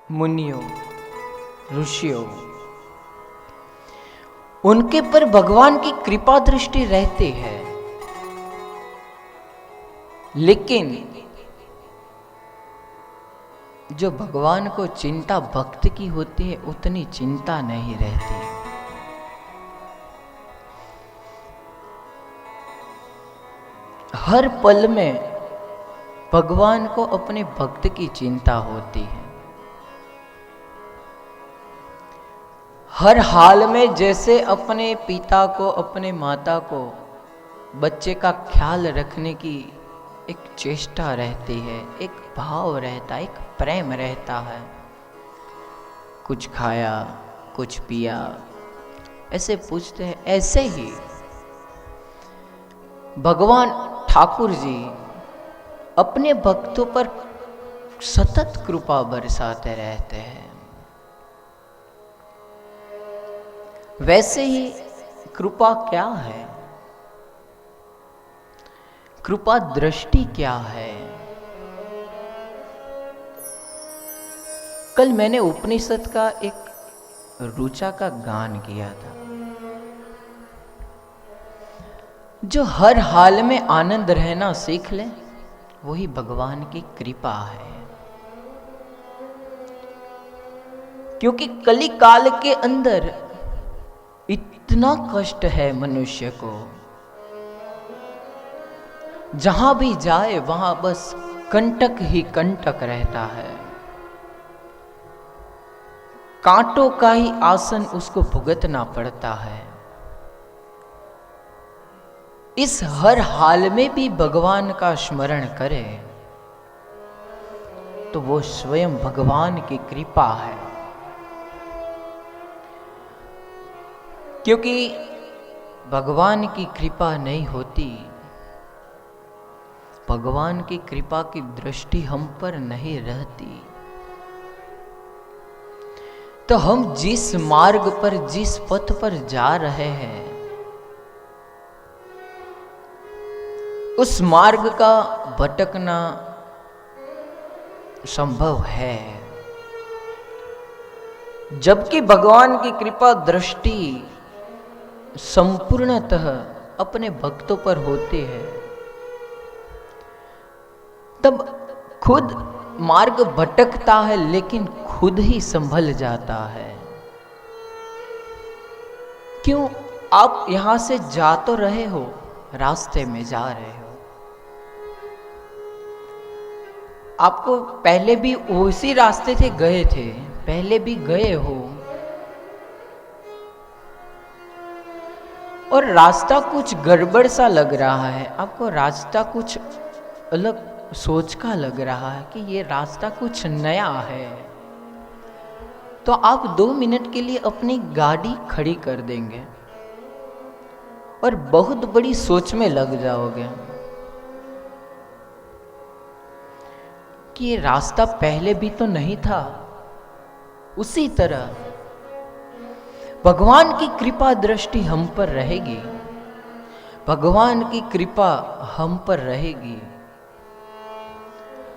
मुनियों, ऋषियों, उनके पर भगवान की कृपा दृष्टि रहती है, लेकिन जो भगवान को चिंता भक्त की होती है उतनी चिंता नहीं रहती। हर पल में भगवान को अपने भक्त की चिंता होती है। हर हाल में जैसे अपने पिता को, अपने माता को बच्चे का ख्याल रखने की एक चेष्टा रहती है, एक भाव रहता है, एक प्रेम रहता है। कुछ खाया, कुछ पिया, ऐसे पूछते हैं। ऐसे ही भगवान ठाकुर जी अपने भक्तों पर सतत कृपा बरसाते रहते हैं। वैसे ही कृपा क्या है, कृपा दृष्टि क्या है? कल मैंने उपनिषद का एक ऋचा का गान किया था। जो हर हाल में आनंद रहना सीख ले, वही भगवान की कृपा है। क्योंकि कली काल के अंदर इतना कष्ट है मनुष्य को, जहां भी जाए वहां बस कंटक ही कंटक रहता है। कांटों का ही आसन उसको भुगतना पड़ता है। इस हर हाल में भी भगवान का स्मरण करे तो वो स्वयं भगवान की कृपा है। क्योंकि भगवान की कृपा नहीं होती, भगवान की कृपा की दृष्टि हम पर नहीं रहती, तो हम जिस मार्ग पर, जिस पथ पर जा रहे हैं, उस मार्ग का भटकना संभव है। जबकि भगवान की कृपा दृष्टि संपूर्णतः अपने भक्तों पर होती है, तब खुद मार्ग भटकता है लेकिन खुद ही संभल जाता है। क्यों? आप यहां से जा तो रहे हो, रास्ते में जा रहे हो, आपको पहले भी उसी रास्ते से गए थे, पहले भी गए हो, और रास्ता कुछ गड़बड़ सा लग रहा है, आपको रास्ता कुछ अलग सोच का लग रहा है कि ये रास्ता कुछ नया है, तो आप 2 मिनट के लिए अपनी गाड़ी खड़ी कर देंगे और बहुत बड़ी सोच में लग जाओगे कि ये रास्ता पहले भी तो नहीं था। उसी तरह भगवान की कृपा दृष्टि हम पर रहेगी, भगवान की कृपा हम पर रहेगी।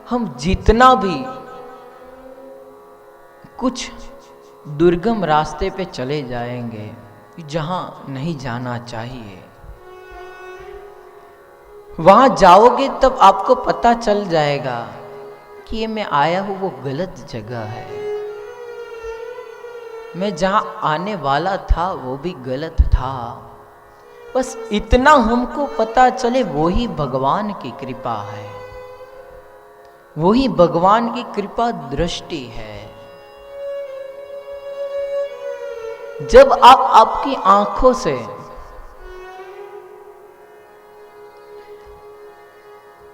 हम जितना भी कुछ दुर्गम रास्ते पे चले जाएंगे, जहां नहीं जाना चाहिए, वहां जाओगे तब आपको पता चल जाएगा कि ये मैं आया हूं वो गलत जगह है, मैं जहां आने वाला था वो भी गलत था। बस इतना हमको पता चले, वो ही भगवान की कृपा है, वही भगवान की कृपा दृष्टि है। जब आप आपकी आंखों से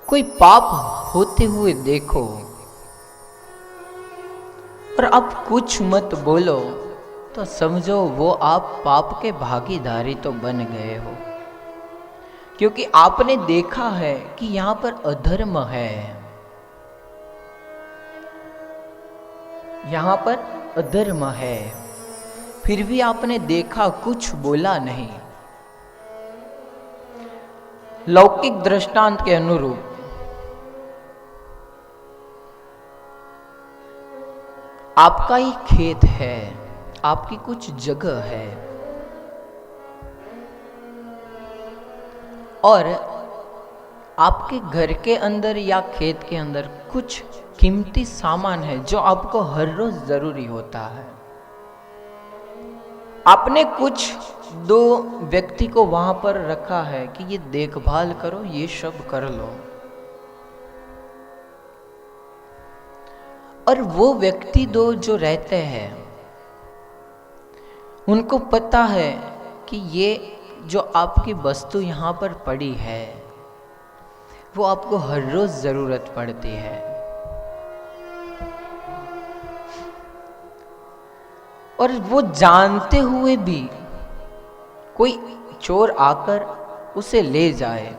कोई पाप होते हुए देखो और आप कुछ मत बोलो, तो समझो वो आप पाप के भागीदारी तो बन गए हो। क्योंकि आपने देखा है कि यहां पर अधर्म है, यहां पर अधर्म है, फिर भी आपने देखा, कुछ बोला नहीं। लौकिक दृष्टांत के अनुरूप आपका ही खेत है, आपकी कुछ जगह है और आपके घर के अंदर या खेत के अंदर कुछ कीमती सामान है जो आपको हर रोज जरूरी होता है। आपने कुछ दो व्यक्ति को वहां पर रखा है कि ये देखभाल करो, ये सब कर लो, और वो व्यक्ति दो जो रहते हैं उनको पता है कि ये जो आपकी वस्तु यहां पर पड़ी है वो आपको हर रोज जरूरत पड़ती है, और वो जानते हुए भी कोई चोर आकर उसे ले जाए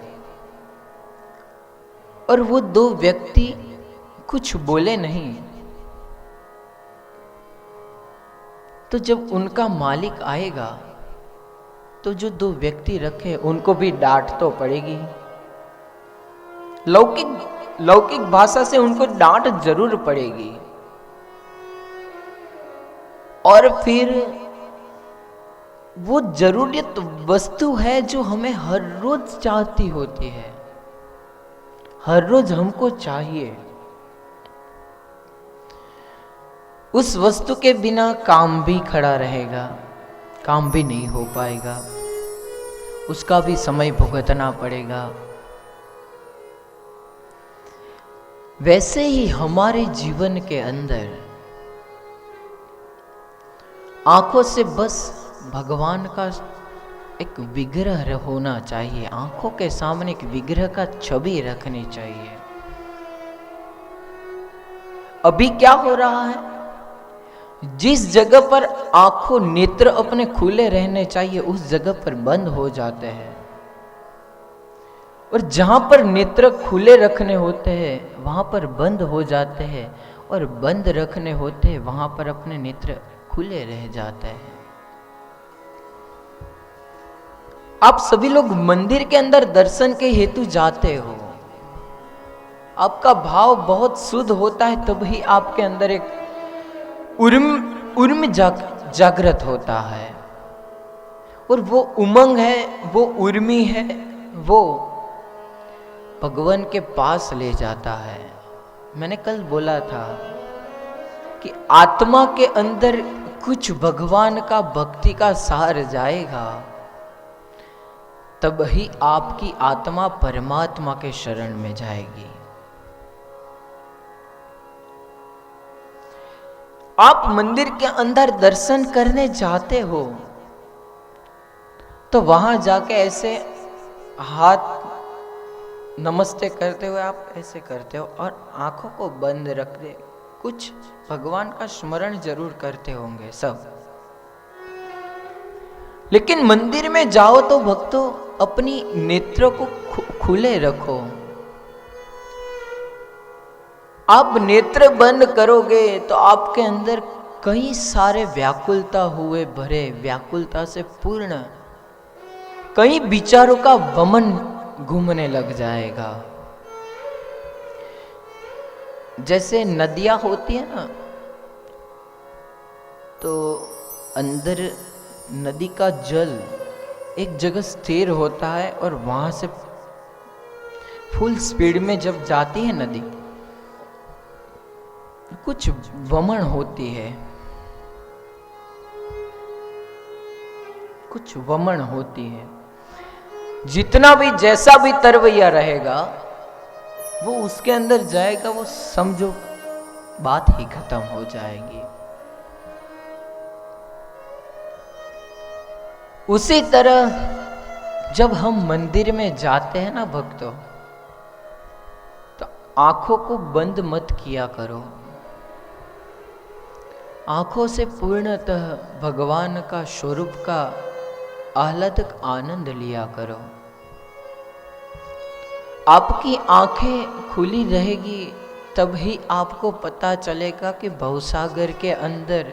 और वो दो व्यक्ति कुछ बोले नहीं, तो जब उनका मालिक आएगा तो जो दो व्यक्ति रखे उनको भी डांट तो पड़ेगी। लौकिक भाषा से उनको डांट जरूर पड़ेगी, और फिर वो जरूरत वस्तु है जो हमें हर रोज चाहती होती है, हर रोज हमको चाहिए, उस वस्तु के बिना काम भी खड़ा रहेगा, काम भी नहीं हो पाएगा, उसका भी समय भुगतना पड़ेगा। वैसे ही हमारे जीवन के अंदर आंखों से बस भगवान का एक विग्रह होना चाहिए, आंखों के सामने एक विग्रह का छवि रखनी चाहिए। अभी क्या हो रहा है, जिस जगह पर आंखों नेत्र अपने खुले रहने चाहिए उस जगह पर बंद हो जाते हैं, और जहां पर नेत्र खुले रखने होते हैं वहां पर बंद हो जाते हैं, और बंद रखने होते हैं वहां पर अपने नेत्र खुले रह जाते हैं। आप सभी लोग मंदिर के अंदर दर्शन के हेतु जाते हो, आपका भाव बहुत शुद्ध होता है, तभी आपके अंदर एक उर्म जागृत होता है, और वो उमंग है, वो उर्मी है, वो भगवान के पास ले जाता है। मैंने कल बोला था कि आत्मा के अंदर कुछ भगवान का भक्ति का सार जाएगा, तब ही आपकी आत्मा परमात्मा के शरण में जाएगी। आप मंदिर के अंदर दर्शन करने जाते हो तो वहां जाके ऐसे हाथ नमस्ते करते हुए आप ऐसे करते हो और आंखों को बंद रख दे, कुछ भगवान का स्मरण जरूर करते होंगे सब। लेकिन मंदिर में जाओ तो भक्तों अपनी नेत्रों को खुले रखो। आप नेत्र बंद करोगे तो आपके अंदर कई सारे व्याकुलता हुए भरे, व्याकुलता से पूर्ण कई विचारों का वमन घूमने लग जाएगा। जैसे नदियां होती है ना, तो अंदर नदी का जल एक जगह स्थिर होता है और वहां से फुल स्पीड में जब जाती है नदी, कुछ वमन होती है, कुछ वमन होती है। जितना भी जैसा भी तरवैया रहेगा वो उसके अंदर जाएगा, वो समझो बात ही खत्म हो जाएगी। उसी तरह जब हम मंदिर में जाते हैं ना भक्तों, तो आंखों को बंद मत किया करो, आंखों से पूर्णतः भगवान का स्वरूप का आह्लादक आनंद लिया करो। आपकी आंखें खुली रहेगी तभी आपको पता चलेगा कि भवसागर के अंदर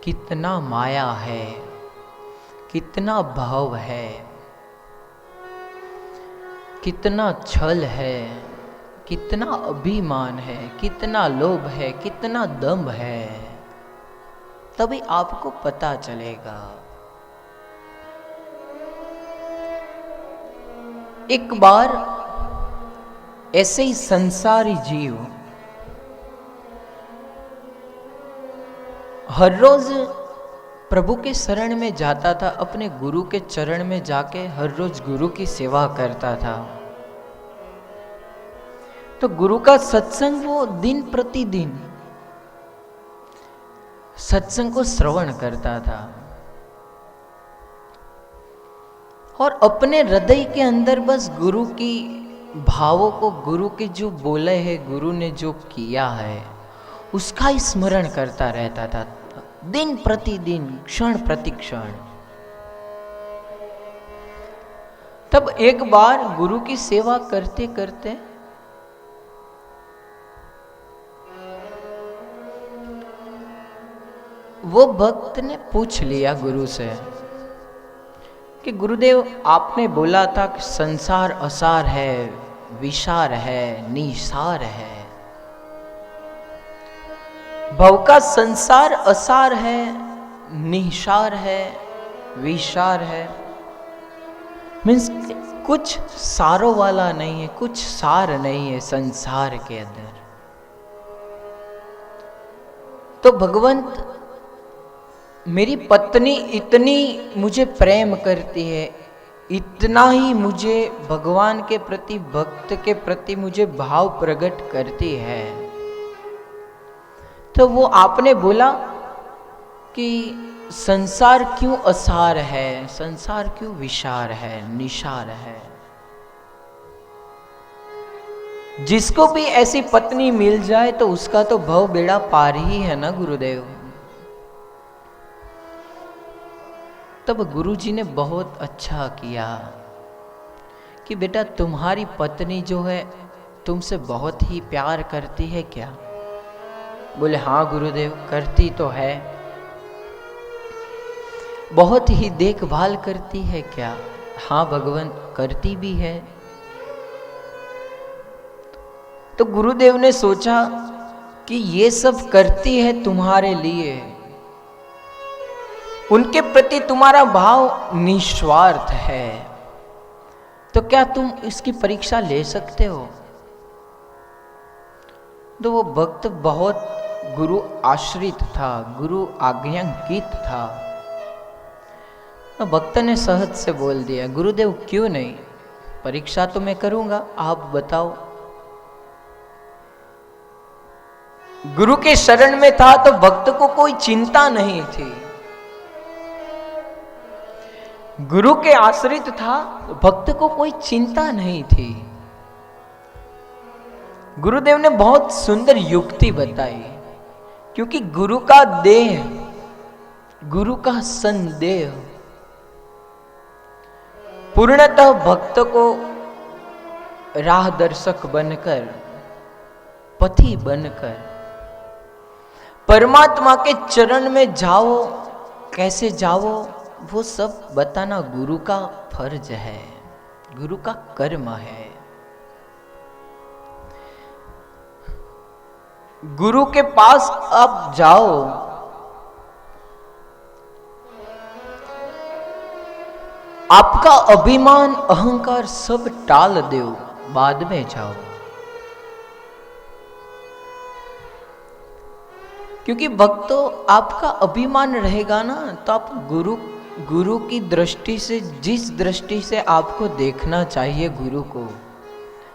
कितना माया है, कितना भाव है, कितना छल है, कितना अभिमान है, कितना लोभ है, कितना दंभ है। तभी आपको पता चलेगा। एक बार ऐसे ही संसारी जीव हर रोज प्रभु के शरण में जाता था, अपने गुरु के चरण में जाके हर रोज गुरु की सेवा करता था। तो गुरु का सत्संग वो दिन प्रतिदिन सत्संग को श्रवण करता था और अपने हृदय के अंदर बस गुरु की भावों को, गुरु के जो बोले है, गुरु ने जो किया है, उसका ही स्मरण करता रहता था दिन प्रतिदिन, क्षण प्रति क्षण। तब एक बार गुरु की सेवा करते करते वो भक्त ने पूछ लिया गुरु से कि गुरुदेव, आपने बोला था कि संसार असार है, विसार है, निसार है। भव का संसार असार है, निसार है, विसार है। मीन्स कुछ सारों वाला नहीं है, कुछ सार नहीं है संसार के अंदर। तो भगवंत, मेरी पत्नी इतनी मुझे प्रेम करती है, इतना ही मुझे भगवान के प्रति, भक्त के प्रति मुझे भाव प्रकट करती है, तो वो आपने बोला कि संसार क्यों असार है, संसार क्यों विसार है, निसार है। जिसको भी ऐसी पत्नी मिल जाए तो उसका तो भव बेड़ा पार ही है ना गुरुदेव। तब गुरुजी ने बहुत अच्छा किया कि बेटा, तुम्हारी पत्नी जो है तुमसे बहुत ही प्यार करती है क्या? बोले हाँ गुरुदेव, करती तो है। बहुत ही देखभाल करती है क्या? हाँ भगवान, करती भी है। तो गुरुदेव ने सोचा कि ये सब करती है तुम्हारे लिए, उनके प्रति तुम्हारा भाव निस्वार्थ है, तो क्या तुम इसकी परीक्षा ले सकते हो? तो वो भक्त बहुत गुरु आश्रित था, गुरु आज्ञांकित था। तो भक्त ने सहज से बोल दिया, गुरुदेव क्यों नहीं, परीक्षा तो मैं करूंगा, आप बताओ। गुरु के शरण में था तो भक्त को कोई चिंता नहीं थी। गुरु के आश्रित था, भक्त को कोई चिंता नहीं थी। गुरुदेव ने बहुत सुंदर युक्ति बताई, क्योंकि गुरु का देह, गुरु का संदेह पूर्णतः भक्त को राह दर्शक बनकर, पथी बनकर परमात्मा के चरण में जाओ, कैसे जाओ वो सब बताना गुरु का फर्ज है, गुरु का कर्म है। गुरु के पास आप जाओ, आपका अभिमान अहंकार सब टाल दो, बाद में जाओ। क्योंकि भक्तों, आपका अभिमान रहेगा ना तो आप गुरु की दृष्टि से, जिस दृष्टि से आपको देखना चाहिए गुरु को,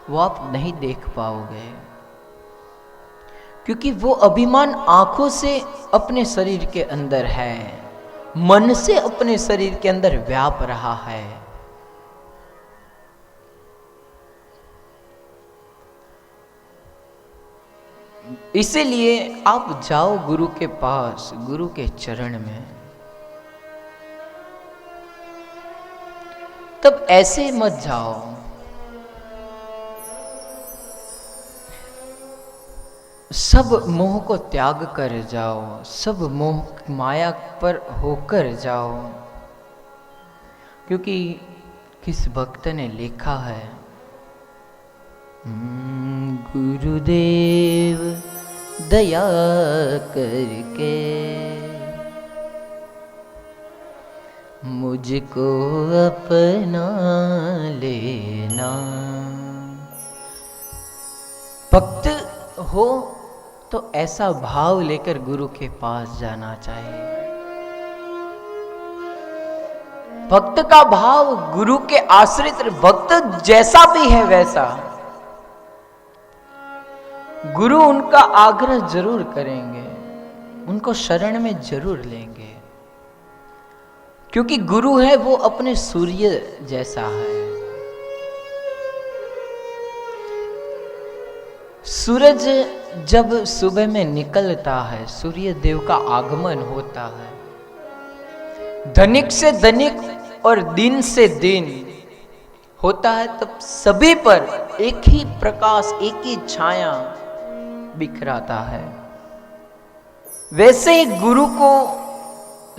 वो आप नहीं देख पाओगे। क्योंकि वो अभिमान आंखों से अपने शरीर के अंदर है, मन से अपने शरीर के अंदर व्याप रहा है। इसीलिए आप जाओ गुरु के पास, गुरु के चरण में। तब ऐसे मत जाओ, सब मोह को त्याग कर जाओ, सब मोह माया पर होकर जाओ। क्योंकि किस भक्त ने लिखा है, गुरुदेव दया करके मुझको अपना लेना। भक्त हो तो ऐसा भाव लेकर गुरु के पास जाना चाहिए। भक्त का भाव गुरु के आश्रित, भक्त जैसा भी है वैसा, गुरु उनका आग्रह जरूर करेंगे, उनको शरण में जरूर लेंगे, क्योंकि गुरु है वो अपने सूर्य जैसा है। सूरज जब सुबह में निकलता है, सूर्य देव का आगमन होता है, धनिक से धनिक और दिन से दिन होता है, तब सभी पर एक ही प्रकाश, एक ही छाया बिखराता है। वैसे ही गुरु को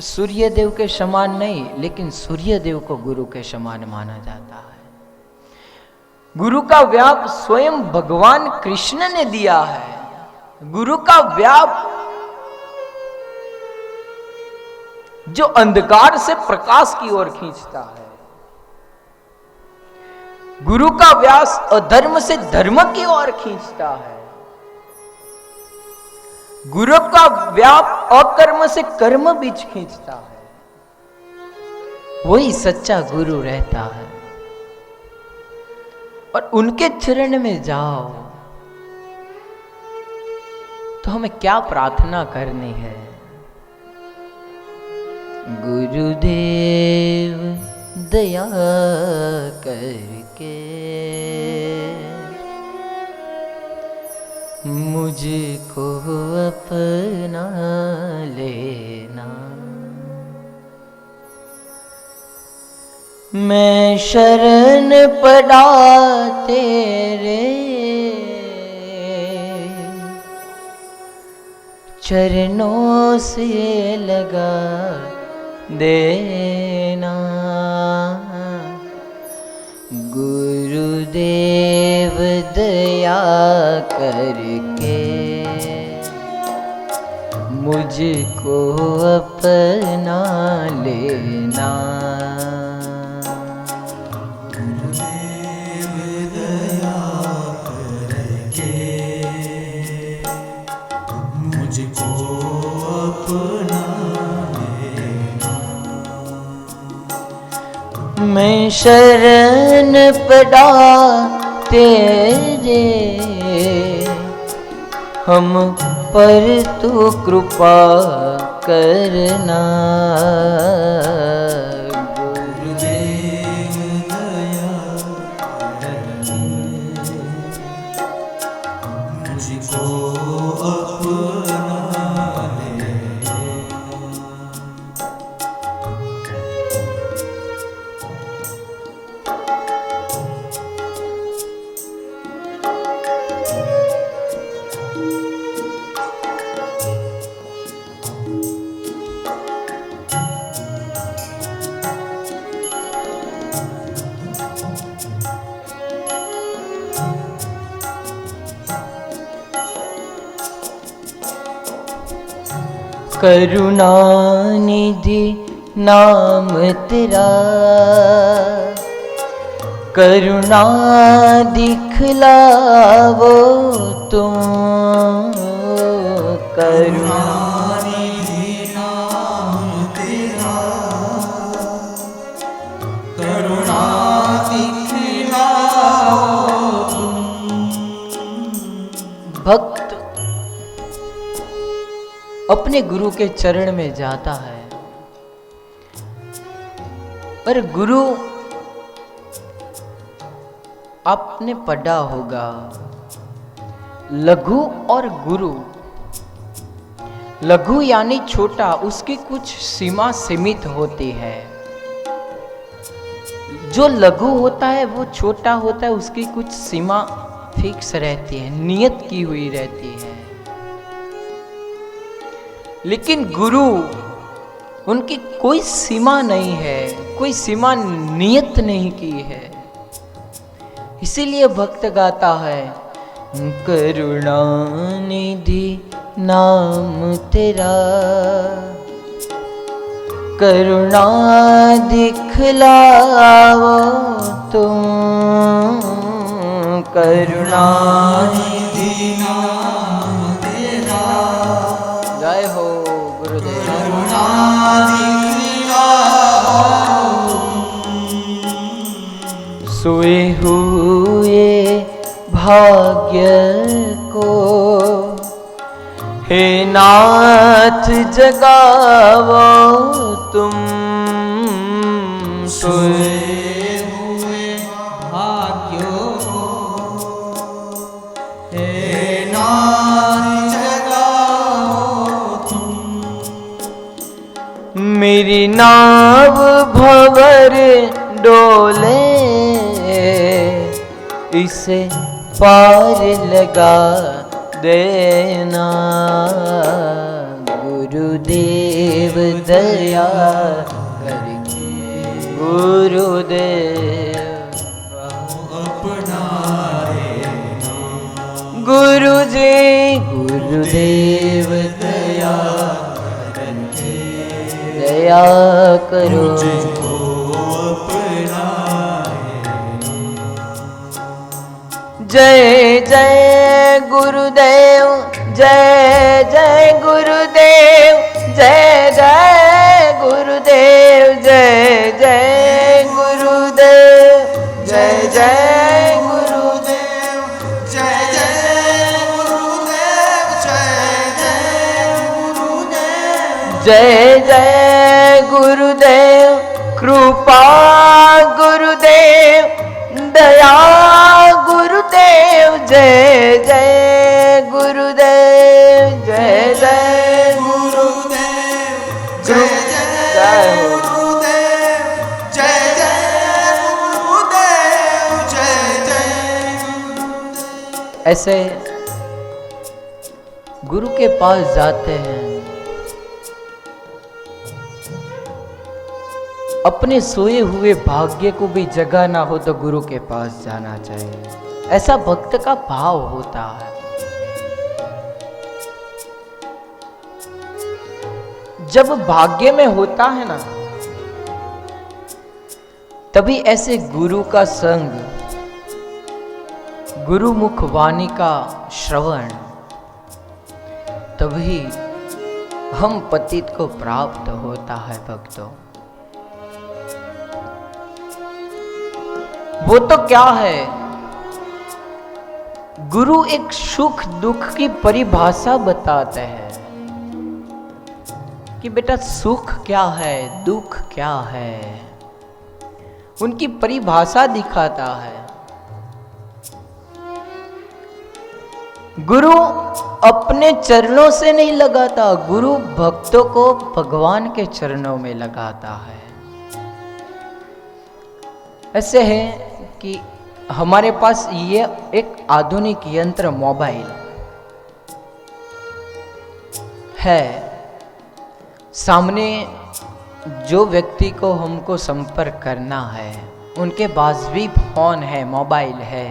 सूर्य देव के समान नहीं, लेकिन सूर्य देव को गुरु के समान माना जाता है। गुरु का व्याप स्वयं भगवान कृष्ण ने दिया है। गुरु का व्याप जो अंधकार से प्रकाश की ओर खींचता है, गुरु का व्यास अधर्म से धर्म की ओर खींचता है, गुरु का व्याप अकर्म से कर्म बीच खींचता है, वही सच्चा गुरु रहता है। और उनके चरण में जाओ तो हमें क्या प्रार्थना करनी है? गुरुदेव दया करके मुझको अपना लेना। मैं शरण पड़ा तेरे चरणों से लगा देना। गुरुदेव दया करके मुझको अपना लेना। गुरुदेव दया करके मुझको अपना लेना। मैं शरण पड़ा तेरे हम पर तू कृपा करना। गुरुदेव दया करके मुझको अपना लेना। करुणा निधि नाम तेरा, करुणा दिखलावो तुम। करुणा निधि नाम तेरा, करुणा दिखलाओ तुम। भक्त अपने गुरु के चरण में जाता है, पर गुरु आपने पढ़ा होगा लघु और गुरु। लघु यानी छोटा, उसकी कुछ सीमा सीमित होती है। जो लघु होता है वो छोटा होता है, उसकी कुछ सीमा फिक्स रहती है, नियत की हुई रहती है। लेकिन गुरु, उनकी कोई सीमा नहीं है, कोई सीमा नियत नहीं की है। इसीलिए भक्त गाता है करुणा निधि नाम तेरा, करुणा दिखलाओ तुम, करुणा निधि नाम तेरा, जय हो गुरुदेव। करुणा दिखलाओ सोए हुए भाग्य को हे नाथ जगाओ तुम, सोए हुए भाग्यों को हे नाथ जगाओ तुम, मेरी नाव भंवर डोले इसे पार लगा देना, गुरुदेव दया करके, गुरुदेव अपनाए गुरुजी, गुरुदेव दया करके दया करो, मुझको अपनाए। जय जय गुरुदेव, जय जय गुरुदेव, जय जय गुरुदेव, जय जय गुरुदेव, जय जय गुरुदेव, जय जय गुरुदेव, जय जय गुरुदेव, जय जय गुरुदेव, कृपा गुरुदेव, दया गुरुदेव, जय जय गुरुदेव, जय जय गुरुदेव, जय जय गुरुदेव, जय जय गुरुदेव, जय जय गुरुदेव। ऐसे गुरु के पास जाते हैं, अपने सोए हुए भाग्य को भी जगाना हो तो गुरु के पास जाना चाहिए, ऐसा भक्त का भाव होता है। जब भाग्य में होता है ना, तभी ऐसे गुरु का संग, गुरुमुख वाणी का श्रवण, तभी हम पतित को प्राप्त होता है भक्तों। वो तो क्या है, गुरु एक सुख दुख की परिभाषा बताते हैं कि बेटा सुख क्या है, दुख क्या है, उनकी परिभाषा दिखाता है। गुरु अपने चरणों से नहीं लगाता, गुरु भक्तों को भगवान के चरणों में लगाता है। ऐसे है कि हमारे पास ये एक आधुनिक यंत्र मोबाइल है, सामने जो व्यक्ति को हमको संपर्क करना है उनके पास भी फोन है, मोबाइल है।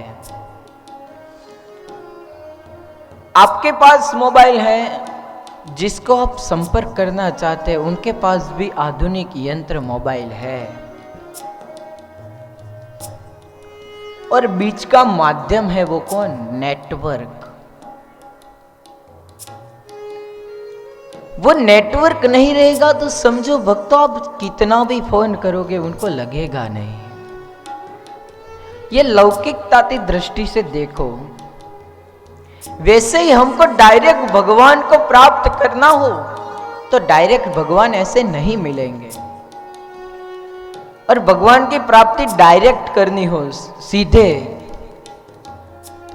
आपके पास मोबाइल है, जिसको आप संपर्क करना चाहते हैं उनके पास भी आधुनिक यंत्र मोबाइल है, और बीच का माध्यम है वो कौन, नेटवर्क। वो नेटवर्क नहीं रहेगा तो समझो भक्तों आप कितना भी फोन करोगे उनको लगेगा नहीं। ये लौकिकता की दृष्टि से देखो, वैसे ही हमको डायरेक्ट भगवान को प्राप्त करना हो तो डायरेक्ट भगवान ऐसे नहीं मिलेंगे, और भगवान की प्राप्ति डायरेक्ट करनी हो सीधे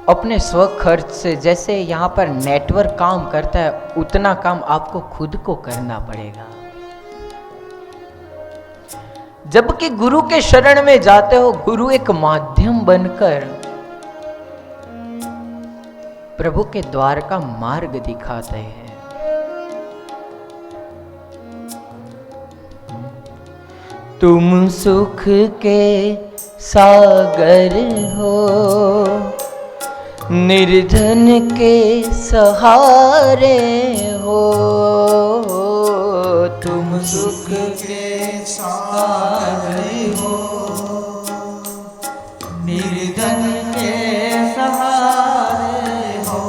अपने स्व खर्च से, जैसे यहाँ पर नेटवर्क काम करता है उतना काम आपको खुद को करना पड़ेगा। जबकि गुरु के शरण में जाते हो, गुरु एक माध्यम बनकर प्रभु के द्वार का मार्ग दिखाते हैं। तुम सुख के सागर हो, निर्धन के सहारे हो, तुम सुख के सागर हो, निर्धन के सहारे हो।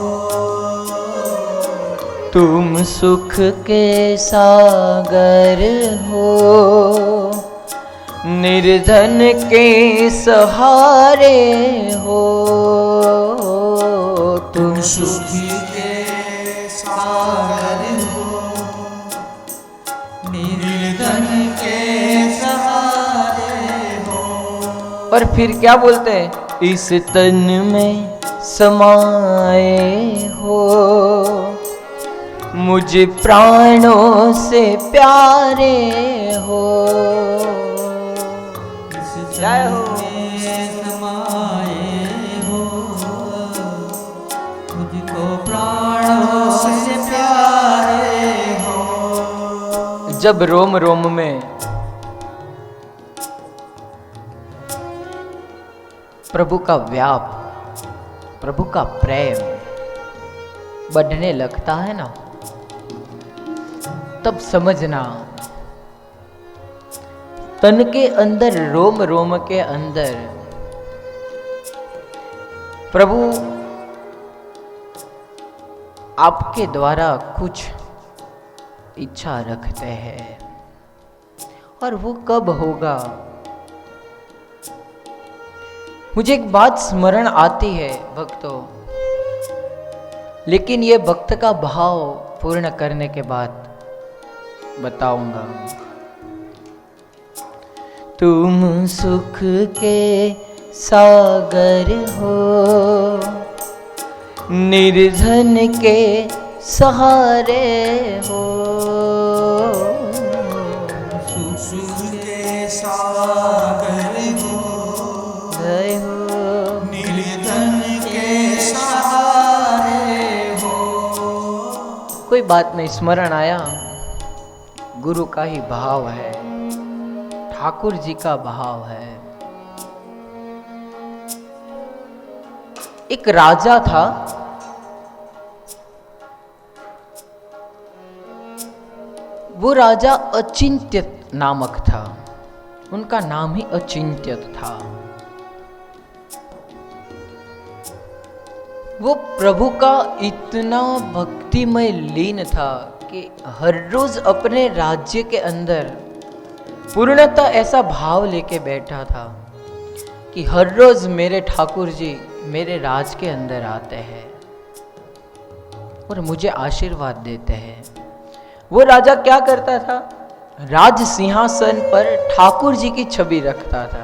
तुम सुख के सागर हो, निर्धन के सहारे हो। तुम सुख के सागर हो, निर्धन के सहारे हो। और फिर क्या बोलते हैं? इस तन में समाए हो, मुझ प्राणों से प्यारे हो। जय हो। समाए हो, मुझको प्राणों से प्यारे हो। जब रोम रोम में प्रभु का व्याप, प्रभु का प्रेम बढ़ने लगता है ना, तब समझना तन के अंदर, रोम रोम के अंदर प्रभु आपके द्वारा कुछ इच्छा रखते हैं। और वो कब होगा? मुझे एक बात स्मरण आती है भक्तों, लेकिन ये भक्त का भाव पूर्ण करने के बाद बताऊंगा। तुम सुख के सागर हो, निर्धन के सहारे हो। सुख के सागर हो, जय हो। निर्धन के सहारे हो। कोई बात नहीं, स्मरण आया, गुरु का ही भाव है, ठाकुर जी का भाव है। एक राजा था, वो राजा अचिंत्य नामक था, उनका नाम ही अचिंत्य था। वो प्रभु का इतना भक्तिमय लीन था कि हर रोज अपने राज्य के अंदर पूर्णतः ऐसा भाव लेके बैठा था कि हर रोज मेरे ठाकुर जी मेरे राज के अंदर आते हैं और मुझे आशीर्वाद देते हैं। वो राजा क्या करता था? राज सिंहासन पर ठाकुर जी की छवि रखता था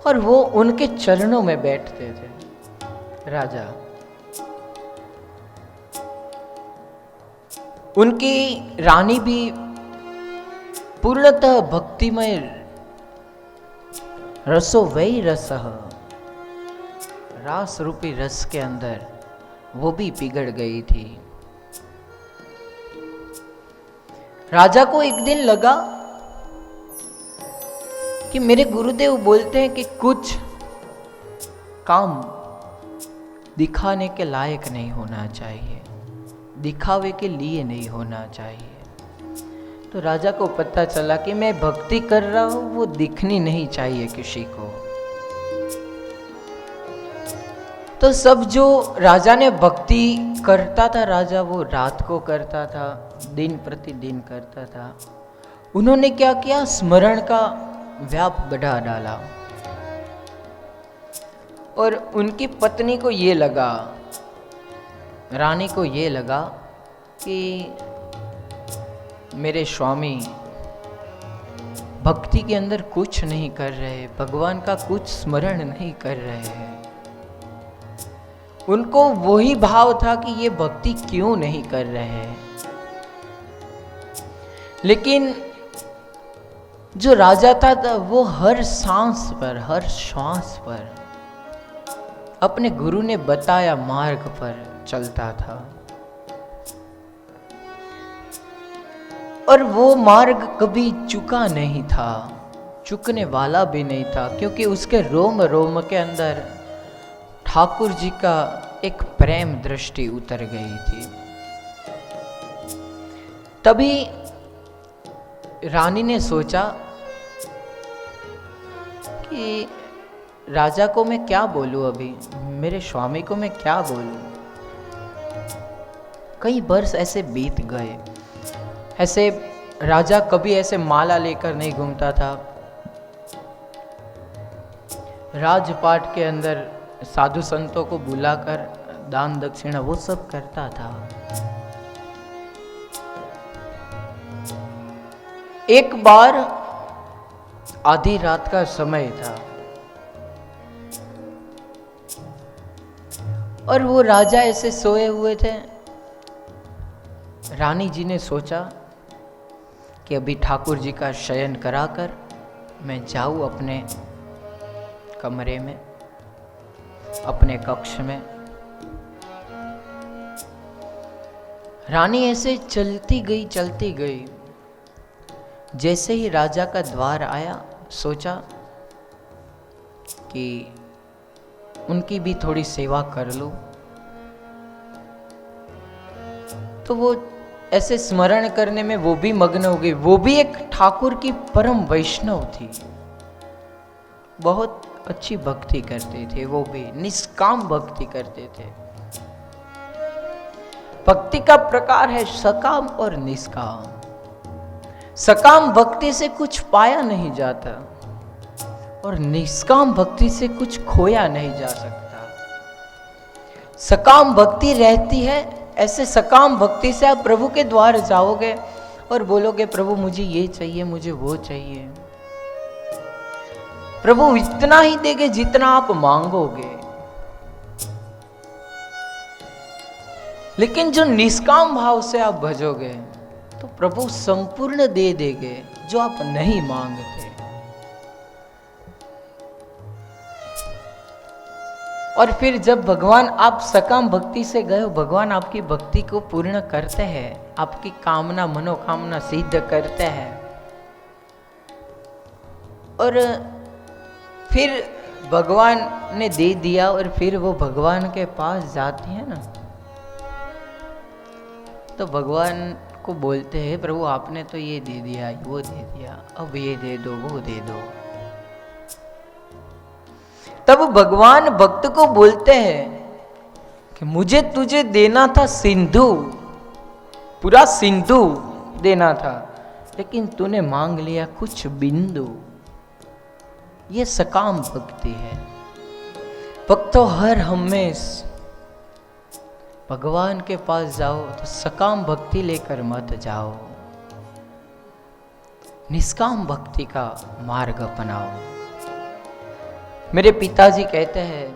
और वो उनके चरणों में बैठते थे। राजा उनकी रानी भी पूर्णतः भक्तिमय रसो वही रस, रास रूपी रस के अंदर वो भी पिघल गई थी। राजा को एक दिन लगा कि मेरे गुरुदेव बोलते हैं कि कुछ काम दिखाने के लायक नहीं होना चाहिए, दिखावे के लिए नहीं होना चाहिए। तो राजा को पता चला कि मैं भक्ति कर रहा हूं, वो दिखनी नहीं चाहिए किसी को। तो सब जो राजा ने भक्ति करता था, राजा वो रात को करता था, दिन प्रतिदिन करता था। उन्होंने क्या किया? स्मरण का व्याप बढ़ा डाला। और उनकी पत्नी को ये लगा, रानी को ये लगा कि मेरे स्वामी भक्ति के अंदर कुछ नहीं कर रहे, भगवान का कुछ स्मरण नहीं कर रहे हैं। उनको वही भाव था कि ये भक्ति क्यों नहीं कर रहे हैं। लेकिन जो राजा था वो हर सांस पर, हर श्वास पर अपने गुरु ने बताया मार्ग पर चलता था। और वो मार्ग कभी चुका नहीं था, चुकने वाला भी नहीं था, क्योंकि उसके रोम रोम के अंदर ठाकुर जी का एक प्रेम दृष्टि उतर गई थी। तभी रानी ने सोचा कि राजा को मैं क्या बोलूं, अभी मेरे स्वामी को मैं क्या बोलूं। कई वर्ष ऐसे बीत गए, ऐसे राजा कभी ऐसे माला लेकर नहीं घूमता था। राजपाट के अंदर साधु संतों को बुलाकर दान दक्षिणा वो सब करता था। एक बार आधी रात का समय था और वो राजा ऐसे सोए हुए थे। रानी जी ने सोचा कि अभी ठाकुर जी का शयन कराकर मैं जाऊं अपने कमरे में, अपने कक्ष में। रानी ऐसे चलती गई। जैसे ही राजा का द्वार आया, सोचा कि उनकी भी थोड़ी सेवा कर लूं। तो वो ऐसे स्मरण करने में वो भी मग्न हो गई। वो भी एक ठाकुर की परम वैष्णव थी, बहुत अच्छी भक्ति करते थे, वो भी निष्काम भक्ति करते थे। भक्ति का प्रकार है सकाम और निष्काम। सकाम भक्ति से कुछ पाया नहीं जाता और निष्काम भक्ति से कुछ खोया नहीं जा सकता। सकाम भक्ति रहती है, ऐसे सकाम भक्ति से आप प्रभु के द्वार जाओगे और बोलोगे प्रभु मुझे ये चाहिए, मुझे वो चाहिए। प्रभु इतना ही देंगे जितना आप मांगोगे। लेकिन जो निष्काम भाव से आप भजोगे तो प्रभु संपूर्ण दे देंगे जो आप नहीं मांगते। और फिर जब भगवान, आप सकाम भक्ति से गए हो, भगवान आपकी भक्ति को पूर्ण करते हैं, आपकी कामना मनोकामना सिद्ध करते हैं। और फिर भगवान ने दे दिया और फिर वो भगवान के पास जाती है ना, तो भगवान को बोलते हैं प्रभु आपने तो ये दे दिया, वो दे दिया, अब ये दे दो, वो दे दो। तब भगवान भक्त को बोलते हैं कि मुझे तुझे देना था सिंधु, पूरा सिंधु देना था, लेकिन तूने मांग लिया कुछ बिंदु। ये सकाम भक्ति है। भक्तों हर हमेश भगवान के पास जाओ तो सकाम भक्ति लेकर मत जाओ, निष्काम भक्ति का मार्ग अपनाओ। मेरे पिताजी कहते हैं